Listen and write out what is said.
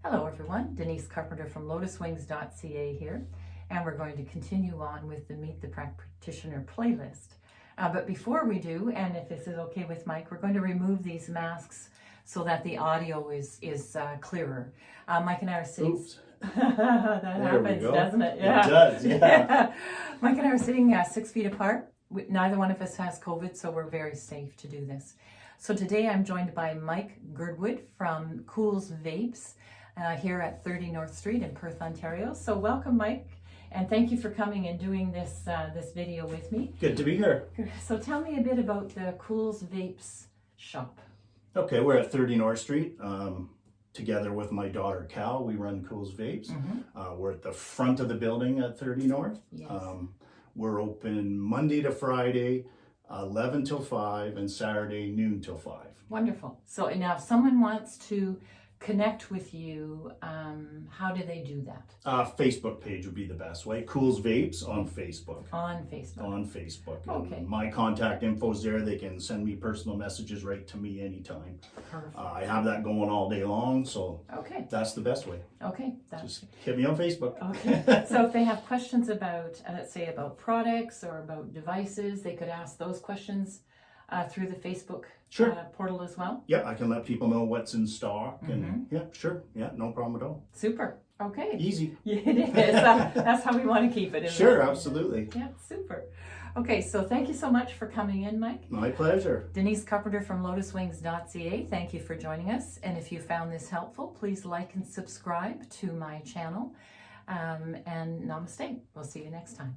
Hello everyone, Denise Carpenter from lotuswings.ca here, and we're going to continue on with the Meet the Practitioner playlist. But before we do, and if this is okay with Mike, we're going to remove these masks so that the audio is clearer. Mike and I are sitting... Oops. That There happens, we go. doesn't it? It does, yeah. Mike and I are sitting 6 feet apart. Neither one of us has COVID, so we're very safe to do this. So today I'm joined by Mike Girdwood from Koolz Vapes here at 30 North Street in Perth, Ontario. So welcome, Mike, and thank you for coming and doing this this video with me. Good to be here. So tell me a bit about the Koolz Vapes shop. Okay, we're at 30 North Street. Together with my daughter Cal, we run Koolz Vapes. Mm-hmm. We're at the front of the building at 30 North. Yes. We're open Monday to Friday, 11 till 5, and Saturday noon till 5. Wonderful. So now if someone wants to connect with you, how do they do that? Facebook page would be the best way. Koolz Vapes on Facebook. On Facebook. On Facebook. Okay. And my contact info's there. They can send me personal messages right to me anytime. Perfect. I have that going all day long, so Okay. that's the best way. Okay. That's Just hit me on Facebook. okay. So if they have questions about, let's say, about products or about devices, they could ask those questions through the Facebook Sure. Portal as well. Yeah, I can let people know what's in stock, and yeah, sure, yeah, no problem at all. Super. Okay. Easy. Yeah, it is. That's how we want to keep it. Isn't Sure, it? absolutely. Yeah, super. Okay, so thank you so much for coming in, Mike. My pleasure. Denise Carpenter from lotuswings.ca. Thank you for joining us. And if you found this helpful, please like and subscribe to my channel. And namaste. We'll see you next time.